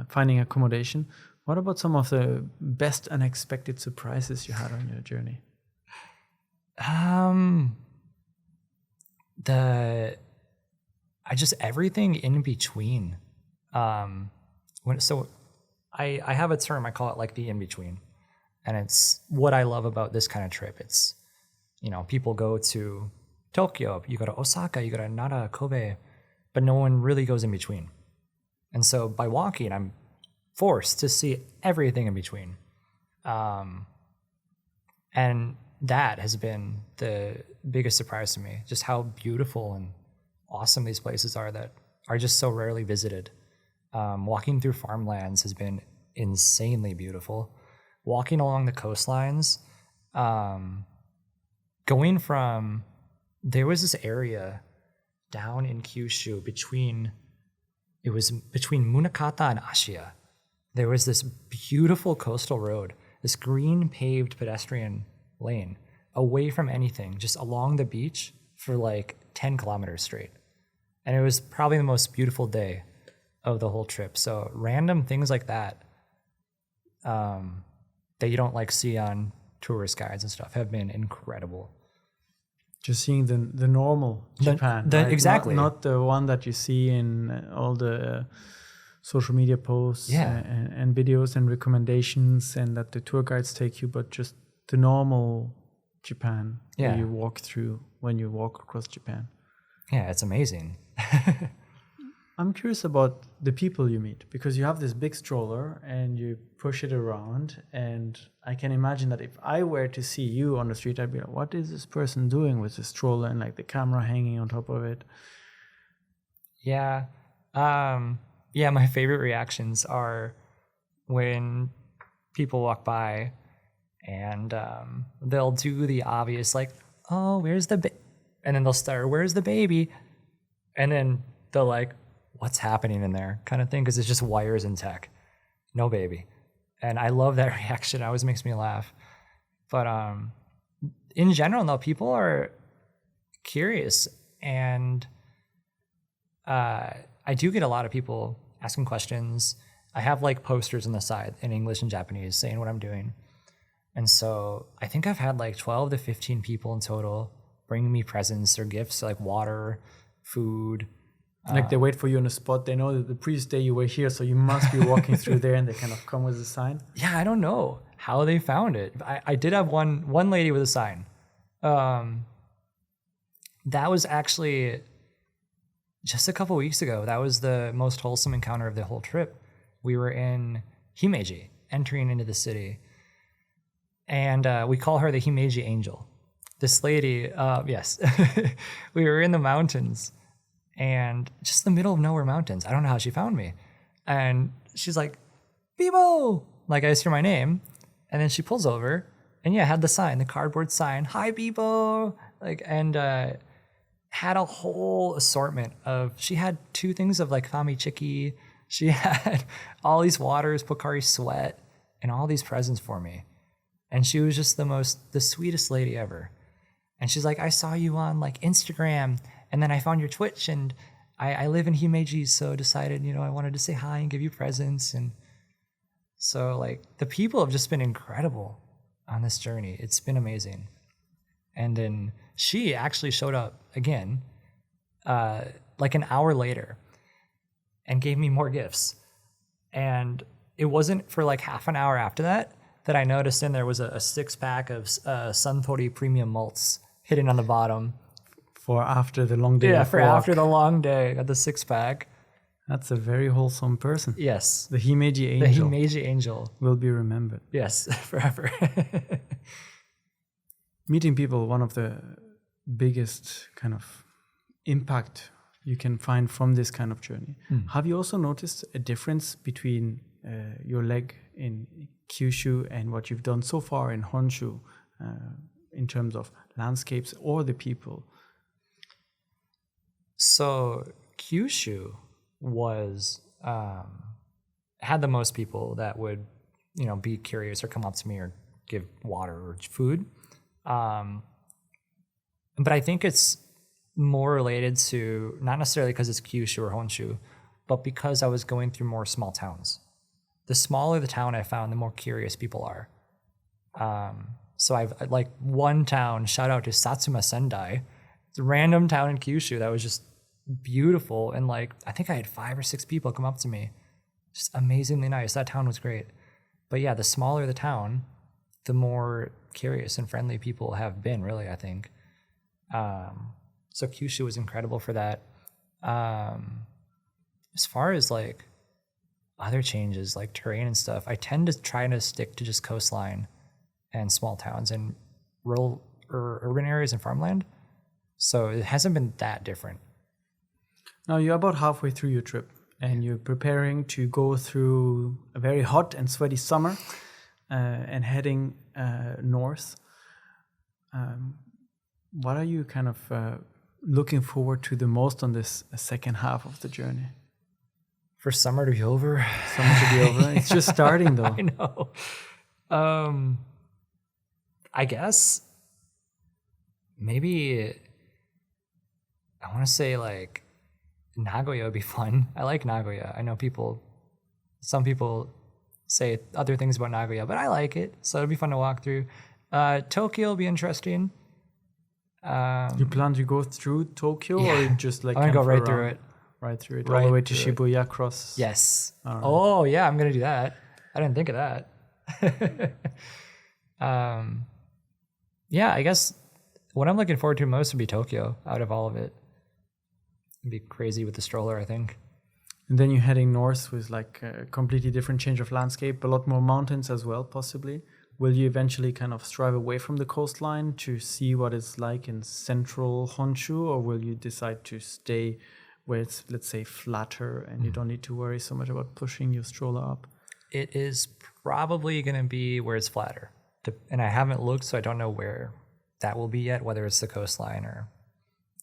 finding accommodation. What about some of the best unexpected surprises you had on your journey? Everything in between. I have a term, I call it like the in-between. And it's what I love about this kind of trip. It's, people go to Tokyo, you go to Osaka, you go to Nara, Kobe, but no one really goes in between. And so by walking, I'm forced to see everything in between. And that has been the biggest surprise to me, just how beautiful and awesome these places are that are just so rarely visited. Walking through farmlands has been insanely beautiful. Walking along the coastlines, going from, there was this area down in Kyushu between Munakata and Ashiya. There was this beautiful coastal road, this green paved pedestrian lane, away from anything, just along the beach for like 10 kilometers straight. And it was probably the most beautiful day of the whole trip. So random things like that, that you don't like see on tourist guides and stuff have been incredible. Just seeing the normal Japan, right? Exactly. Not the one that you see in all the social media posts and videos and recommendations, and that the tour guides take you, but just the normal Japan where you walk through when you walk across Japan. Yeah, it's amazing. I'm curious about the people you meet, because you have this big stroller and you push it around, and I can imagine that if I were to see you on the street, I'd be like, what is this person doing with the stroller and like the camera hanging on top of it? Yeah. My favorite reactions are when people walk by and they'll do the obvious, like, oh, where's the and then they'll start, where's the baby? And then they'll like, what's happening in there kind of thing, because it's just wires and tech, no baby. And I love that reaction. It always makes me laugh. But in general, though, people are curious, and I do get a lot of people asking questions. I have like posters on the side in English and Japanese saying what I'm doing. And so I think I've had like 12 to 15 people in total bringing me presents or gifts, like water, food. Like they wait for you on the spot. They know that the previous day you were here, so you must be walking through there, and they kind of come with a sign. Yeah, I don't know how they found it. I did have one lady with a sign. That was actually just a couple weeks ago. That was the most wholesome encounter of the whole trip. We were in Himeji, entering into the city. And we call her the Himeji Angel. This lady, yes, we were in the mountains, and just the middle of nowhere mountains. I don't know how she found me. And she's like, Beebo! Like, I just hear my name. And then she pulls over, and had the sign, the cardboard sign, hi, Beebo! Like, and had a whole assortment of, she had 2 things of like Fami Chiki. She had all these waters, Pocari Sweat, and all these presents for me. And she was just the sweetest lady ever. And she's like, I saw you on like Instagram, and then I found your Twitch, and I live in Himeji, so decided, I wanted to say hi and give you presents. And so like the people have just been incredible on this journey. It's been amazing. And then she actually showed up again, like an hour later, and gave me more gifts. And it wasn't for like half an hour after that I noticed in there was a 6-pack of Suntory premium malts hidden on the bottom. For after the long day. Yeah, for walk. After the long day, got the 6-pack. That's a very wholesome person. Yes. The Himeji Angel. The Himeji Angel. Will be remembered. Yes, forever. Meeting people, one of the biggest kind of impact you can find from this kind of journey. Have you also noticed a difference between your leg in Kyushu and what you've done so far in Honshu in terms of landscapes or the people? So Kyushu was had the most people that would be curious or come up to me or give water or food, but I think it's more related to, not necessarily because it's Kyushu or Honshu, but because I was going through more small towns. The smaller the town I found, the more curious people are. So I've like one town, shout out to Satsuma Sendai. It's a random town in Kyushu that was just beautiful. And like, I think I had 5 or 6 people come up to me. Just amazingly nice. That town was great. But yeah, the smaller the town, the more curious and friendly people have been, really, I think. So Kyushu was incredible for that. As far as like other changes, like terrain and stuff, I tend to try to stick to just coastline and small towns and rural or urban areas and farmland. So it hasn't been that different. Now you're about halfway through your trip, and you're preparing to go through a very hot and sweaty summer and heading north. What are you kind of looking forward to the most on this second half of the journey? For summer to be over. Summer to be over. It's just starting though. I know. I guess maybe I want to say like Nagoya would be fun. I like Nagoya. I know some people say other things about Nagoya, but I like it. So it'll be fun to walk through. Tokyo will be interesting. You plan to go through Tokyo or you just like I'm gonna go right through around? it. Right through it, all the way to Shibuya cross. Yes. All right. Oh yeah, I'm gonna do that. I didn't think of that. Yeah, I guess what I'm looking forward to most would be Tokyo out of all of it. It'd be crazy with the stroller, I think. And then you're heading north with like a completely different change of landscape, a lot more mountains as well, possibly. Will you eventually kind of strive away from the coastline to see what it's like in central Honshu, or will you decide to stay where it's, let's say, flatter and you don't need to worry so much about pushing your stroller up? It is probably going to be where it's flatter. And I haven't looked, so I don't know where that will be yet, whether it's the coastline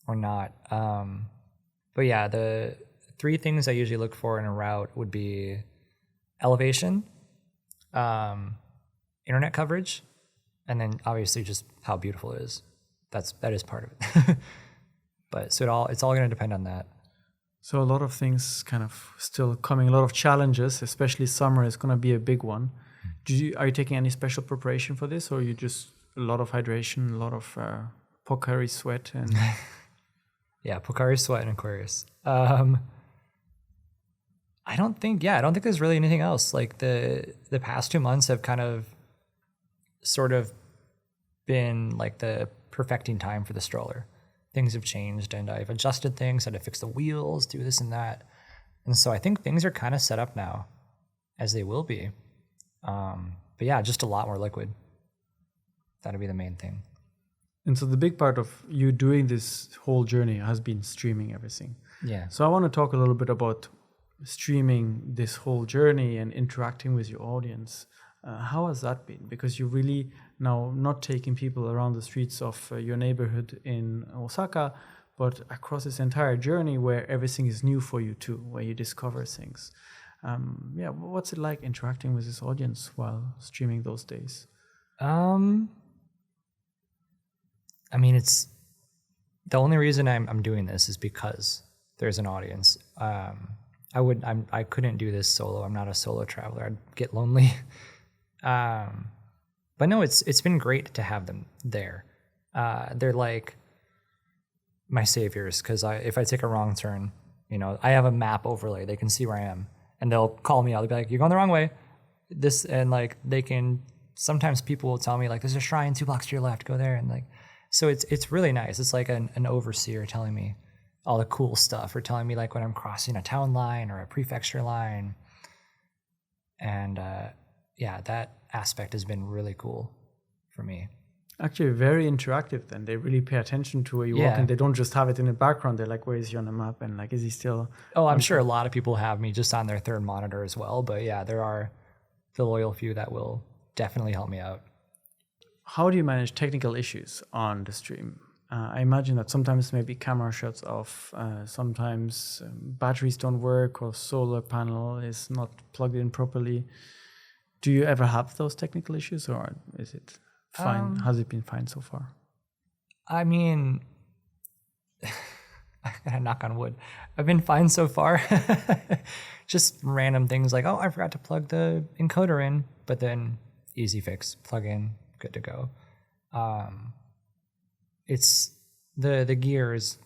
or not. But yeah, the 3 things I usually look for in a route would be elevation, internet coverage, and then obviously just how beautiful it is. That is part of it. But so it's all going to depend on that. So a lot of things kind of still coming, a lot of challenges, especially summer is going to be a big one. Are you taking any special preparation for this, or you just a lot of hydration, a lot of Pocari sweat and Yeah, Pocari sweat and Aquarius. I don't think there's really anything else. Like the past 2 months have kind of sort of been like the perfecting time for the stroller. Things have changed and I've adjusted things, had to fix the wheels, do this and that. And so I think things are kind of set up now as they will be. But yeah, just a lot more liquid. That'll be the main thing. And so the big part of you doing this whole journey has been streaming everything. Yeah. So I want to talk a little bit about streaming this whole journey and interacting with your audience. How has that been? Because you're really now not taking people around the streets of your neighborhood in Osaka, but across this entire journey where everything is new for you too, where you discover things. What's it like interacting with this audience while streaming those days? I mean, it's the only reason I'm doing this is because there's an audience. I couldn't do this solo. I'm not a solo traveler. I'd get lonely. But no, it's been great to have them there. They're like my saviors, because if I take a wrong turn, I have a map overlay. They can see where I am, and they'll call me out. They'll be like, "You're going the wrong way." They can. Sometimes people will tell me like, "There's a shrine 2 blocks to your left. Go there." And like, so it's really nice. It's like an overseer telling me all the cool stuff, or telling me like when I'm crossing a town line or a prefecture line. And that aspect has been really cool for me. Actually, very interactive then. They really pay attention to where you walk, and they don't just have it in the background. They're like, where is he on the map? And like, is he still... Oh, I'm sure a lot of people have me just on their third monitor as well. But yeah, there are the loyal few that will definitely help me out. How do you manage technical issues on the stream? I imagine that sometimes maybe camera shuts off, sometimes batteries don't work, or solar panel is not plugged in properly. Do you ever have those technical issues, or is it fine? Has it been fine so far? I mean, I gotta knock on wood. I've been fine so far. Just random things like, oh, I forgot to plug the encoder in, but then easy fix, plug in, good to go. It's the gear has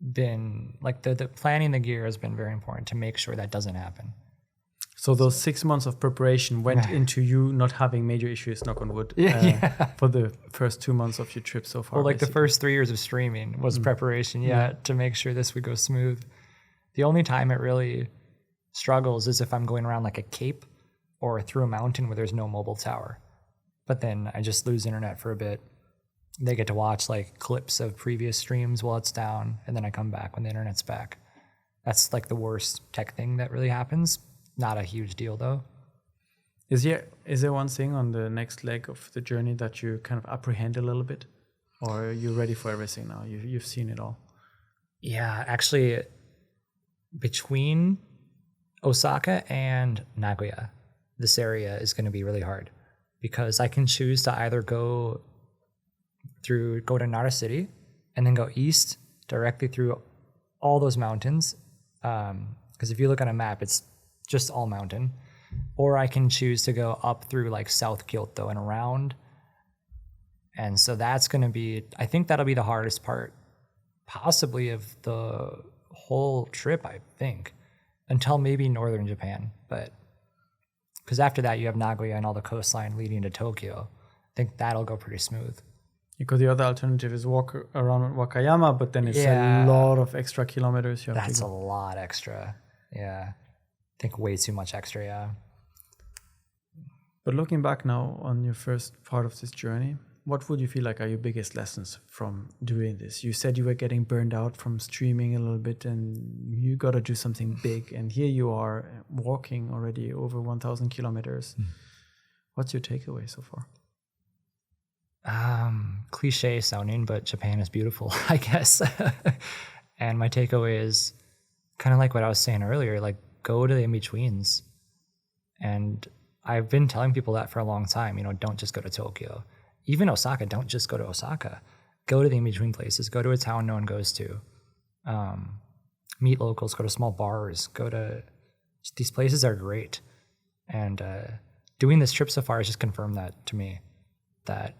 been like the planning the gear has been very important to make sure that doesn't happen. So those 6 months of preparation went into you not having major issues, knock on wood, for the first 2 months of your trip so far. Well, like basically. The first 3 years of streaming was preparation, to make sure this would go smooth. The only time it really struggles is if I'm going around like a cape or through a mountain where there's no mobile tower. But then I just lose internet for a bit. They get to watch like clips of previous streams while it's down, and then I come back when the internet's back. That's like the worst tech thing that really happens. Not a huge deal though. Is there one thing on the next leg of the journey that you kind of apprehend a little bit? or are you ready for everything now? You've seen it all. Yeah, actually, between Osaka and Nagoya, this area is going to be really hard because I can choose to either go to Nara City and then go east directly through all those mountains. Because if you look on a map, it's just all mountain. Or I can choose to go up through like South Kyoto and around. And so that's going to be, I think that'll be the hardest part, possibly of the whole trip, I think, until maybe northern Japan. But because after that, you have Nagoya and all the coastline leading to Tokyo. I think that'll go pretty smooth. Because the other alternative is walk around Wakayama, but then it's a lot of extra kilometers. That's a lot extra. Yeah. I think way too much extra, yeah. But looking back now on your first part of this journey, what would you feel like are your biggest lessons from doing this? You said you were getting burned out from streaming a little bit and you got to do something big. And here you are walking already over 1,000 kilometers. What's your takeaway so far? Cliche sounding, but Japan is beautiful, I guess. And my takeaway is kind of like what I was saying earlier, like go to the in-betweens. And I've been telling people that for a long time, don't just go to Tokyo. Even Osaka, don't just go to Osaka. Go to the in-between places. Go to a town no one goes to. Meet locals, go to small bars, these places are great. And doing this trip so far has just confirmed that to me, that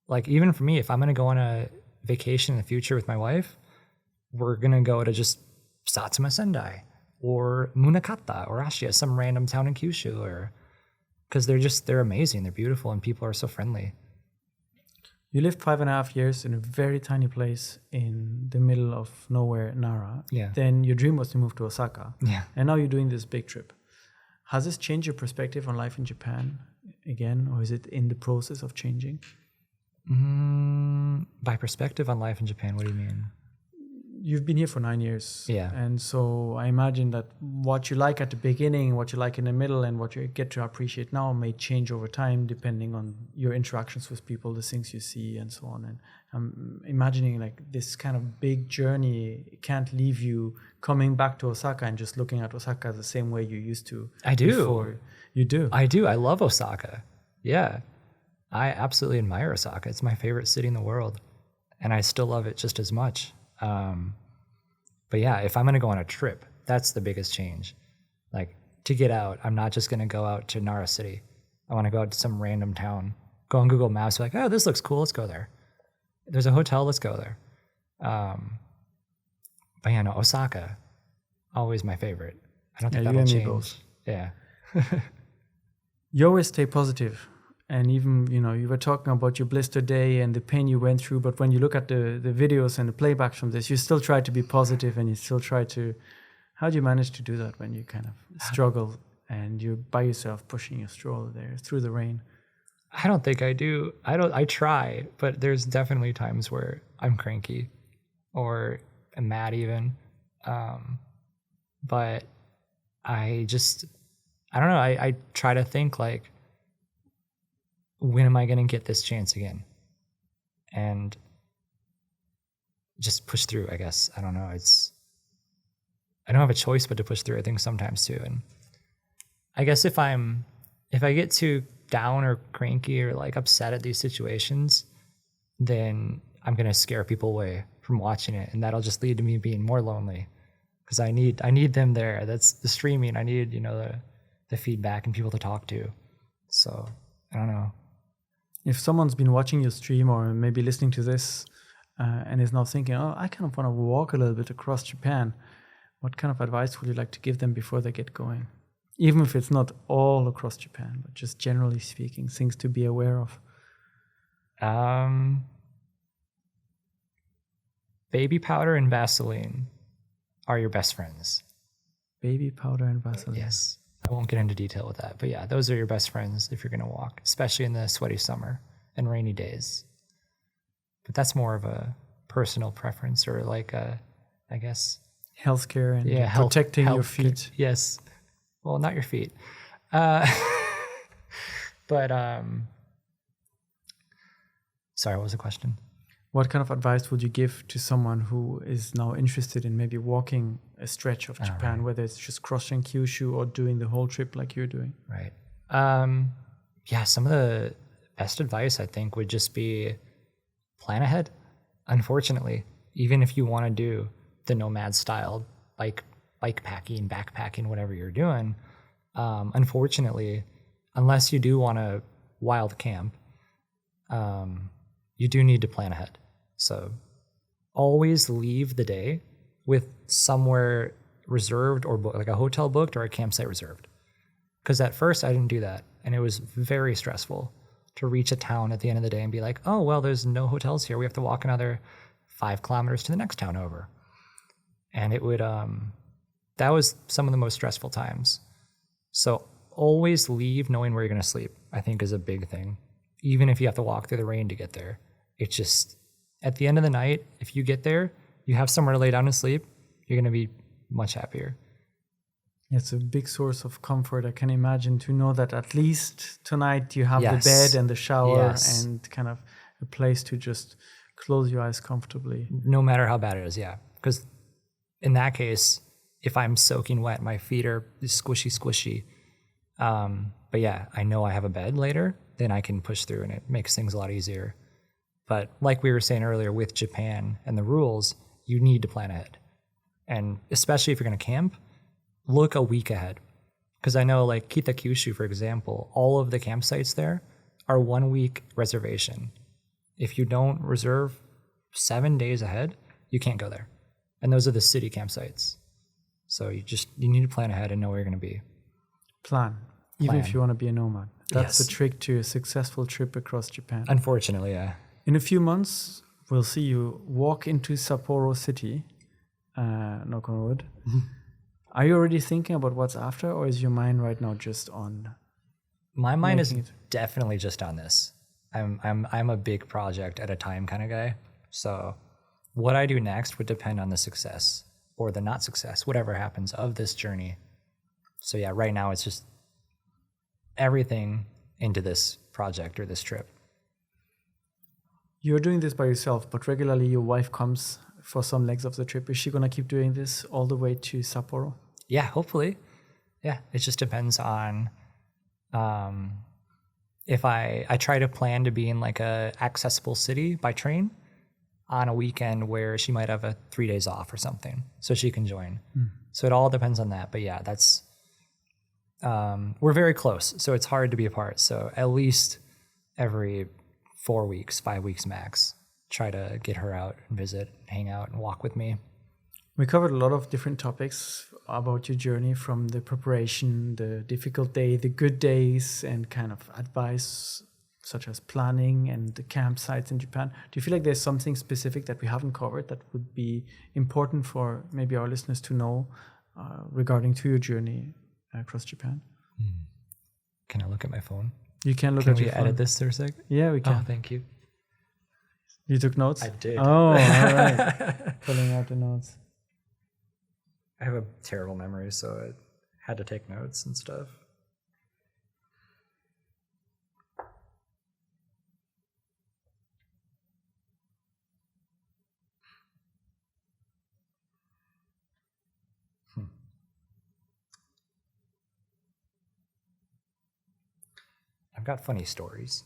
like even for me, if I'm going to go on a vacation in the future with my wife, we're going to go to just Satsuma Sendai or Munakata or Ashiya, some random town in Kyushu, or because they're amazing, they're beautiful, and people are so friendly. You lived 5.5 years in a very tiny place in the middle of nowhere, Nara. Yeah. Then your dream was to move to Osaka. Yeah. And now you're doing this big trip. Has this changed your perspective on life in Japan again, or is it in the process of changing? By perspective on life in Japan, what do you mean? You've been here for 9 years. Yeah. And so I imagine that what you like at the beginning, what you like in the middle, and what you get to appreciate now may change over time depending on your interactions with people, the things you see, and so on. And I'm imagining like this kind of big journey can't leave you coming back to Osaka and just looking at Osaka the same way you used to. I do. Before. You do? I do. I love Osaka. Yeah. I absolutely admire Osaka. It's my favorite city in the world. And I still love it just as much. But yeah, if I'm going to go on a trip, that's the biggest change. Like to get out, I'm not just going to go out to Nara City. I want to go out to some random town, go on Google Maps, like, oh, this looks cool. Let's go there. There's a hotel. Let's go there. But yeah, no, Osaka, always my favorite. I don't think that'll change. Both. Yeah. You always stay positive. And even, you were talking about your blister day and the pain you went through, but when you look at the videos and the playbacks from this, you still try to be positive and you still try to, how do you manage to do that when you kind of struggle and you're by yourself pushing your stroller there through the rain? I don't think I do. I try, but there's definitely times where I'm cranky or I'm mad even. But I don't know. I try to think like, when am I going to get this chance again? And just push through, I guess. I don't know. I don't have a choice but to push through, I think, sometimes too. And I guess if I get too down or cranky or like upset at these situations, then I'm going to scare people away from watching it. And that'll just lead to me being more lonely because I need them there. That's the streaming. I need, the feedback and people to talk to. So I don't know. If someone's been watching your stream or maybe listening to this and is now thinking, oh, I kind of want to walk a little bit across Japan, what kind of advice would you like to give them before they get going? Even if it's not all across Japan, but just generally speaking, things to be aware of. Baby powder and Vaseline are your best friends. Baby powder and Vaseline. Yes. I won't get into detail with that. But yeah, those are your best friends if you're going to walk, especially in the sweaty summer and rainy days. But that's more of a personal preference or like I guess. Healthcare and protecting your feet. Yes. Well, not your feet. But sorry, what was the question? What kind of advice would you give to someone who is now interested in maybe walking a stretch of Japan, whether it's just crossing Kyushu or doing the whole trip like you're doing? Right. Yeah, some of the best advice I think would just be plan ahead. Unfortunately, even if you want to do the nomad style bike packing, backpacking, whatever you're doing, unfortunately, unless you do want to wild camp, you do need to plan ahead. So always leave the day with somewhere reserved or like a hotel booked or a campsite reserved. Because at first I didn't do that, and it was very stressful to reach a town at the end of the day and be like, oh, well, there's no hotels here. We have to walk another 5 kilometers to the next town over. And it would, that was some of the most stressful times. So always leave knowing where you're going to sleep, I think is a big thing. Even if you have to walk through the rain to get there. It's just, at the end of the night, if you get there, you have somewhere to lay down and sleep, you're going to be much happier. It's a big source of comfort. I can imagine to know that at least tonight you have Yes. the bed and the shower Yes. and kind of a place to just close your eyes comfortably. No matter how bad it is, yeah. Because in that case, if I'm soaking wet, my feet are squishy. But yeah, I know I have a bed later, then I can push through and it makes things a lot easier. But like we were saying earlier with Japan and the rules, you need to plan ahead. And especially if you're going to camp, look a week ahead. Because I know like Kitakyushu, for example, all of the campsites there are 1 week reservation. If you don't reserve 7 days ahead, you can't go there. And those are the city campsites. So you need to plan ahead and know where you're going to be. Plan, even if you want to be a nomad. That's Yes. the trick to a successful trip across Japan. Unfortunately, yeah. In a few months, we'll see you walk into Sapporo city, knock on wood. Are you already thinking about what's after, or is your mind right now just on? My mind is Making it. definitely just on this. I'm a big project at a time kind of guy. So what I do next would depend on the success or the not success, whatever happens of this journey. So yeah, right now it's just everything into this project or this trip. You're doing this by yourself, but regularly your wife comes for some legs of the trip. Is she going to keep doing this all the way to Sapporo? Yeah, hopefully. Yeah, it just depends on if I try to plan to be in like a accessible city by train on a weekend where she might have 3 days off or something, so she can join. So it all depends on that. But yeah, that's we're very close, so it's hard to be apart. So at least every 4 weeks, 5 weeks max, try to get her out and visit, hang out, and walk with me. We covered a lot of different topics about your journey, from the preparation, the difficult day, the good days, and kind of advice such as planning and the campsites in Japan. Do you feel like there's something specific that we haven't covered that would be important for maybe our listeners to know regarding to your journey across Japan? Can I look at my phone? You can look Can at we your phone. edit this for a sec? Yeah, we can. Oh, thank you. You took notes? I did. Oh, all right. Pulling out the notes. I have a terrible memory, so I had to take notes and stuff. I've got funny stories.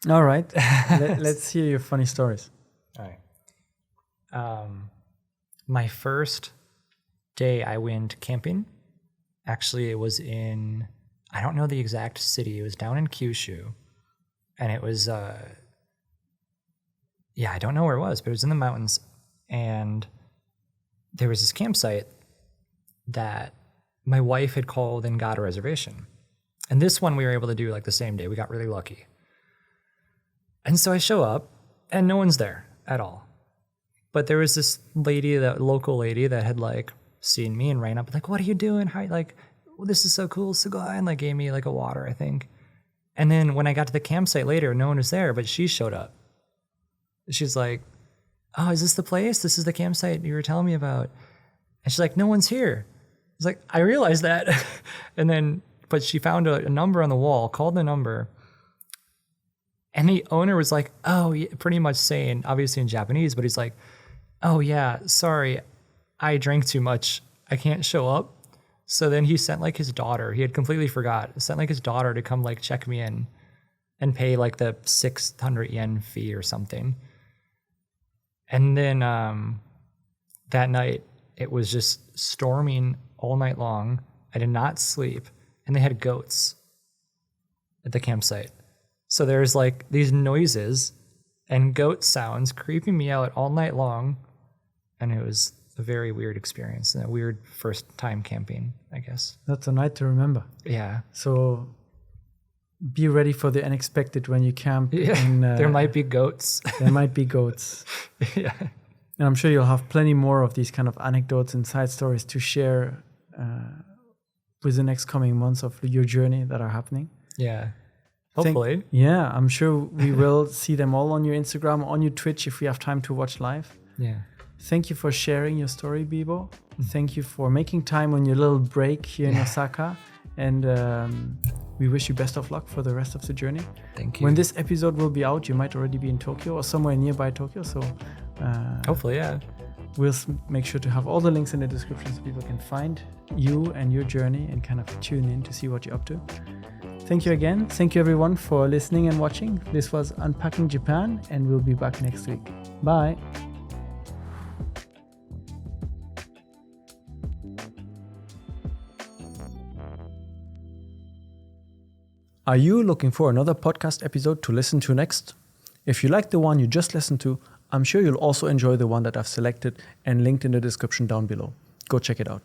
All right. Let's hear your funny stories. All right. My first day I went camping, actually it was in, I don't know the exact city, it was down in Kyushu, and it was, I don't know where it was, but it was in the mountains, and there was this campsite that my wife had called and got a reservation. And this one we were able to do like the same day. We got really lucky. And so I show up and no one's there at all. But there was this lady, that local lady that had like seen me and ran up like, what are you doing? How, like, well, this is so cool. So go, and like gave me like a water, I think. And then when I got to the campsite later, no one was there, but she showed up. She's like, oh, is this the place? This is the campsite you were telling me about. And she's like, no one's here. I was like, I realized that. And then, but she found a number on the wall, called the number, And the owner was like, oh, yeah, pretty much saying, obviously in Japanese, but he's like, oh, yeah, sorry, I drank too much. I can't show up. So then he sent like his daughter. He had completely forgot. Sent like his daughter to come like check me in and pay like the 600 yen fee or something. And then that night, it was just storming all night long. I did not sleep. And they had goats at the campsite. So there's like these noises and goat sounds creeping me out all night long. And it was a very weird experience and a weird first time camping, I guess. That's a night to remember. Yeah. So be ready for the unexpected when you camp. Yeah. There might be goats. There might be goats. Yeah. And I'm sure you'll have plenty more of these kind of anecdotes and side stories to share with the next coming months of your journey that are happening. Yeah. Hopefully. Yeah, I'm sure we will see them all on your Instagram, on your Twitch if we have time to watch live. Yeah. Thank you for sharing your story, Beebo. Thank you for making time on your little break here in Osaka. And we wish you best of luck for the rest of the journey. Thank you. When this episode will be out, you might already be in Tokyo or somewhere nearby Tokyo. So hopefully, yeah. We'll make sure to have all the links in the description so people can find you and your journey and kind of tune in to see what you're up to. Thank you again. Thank you everyone for listening and watching. This was Unpacking Japan, and we'll be back next week. Bye. Are you looking for another podcast episode to listen to next? If you like the one you just listened to, I'm sure you'll also enjoy the one that I've selected and linked in the description down below. Go check it out.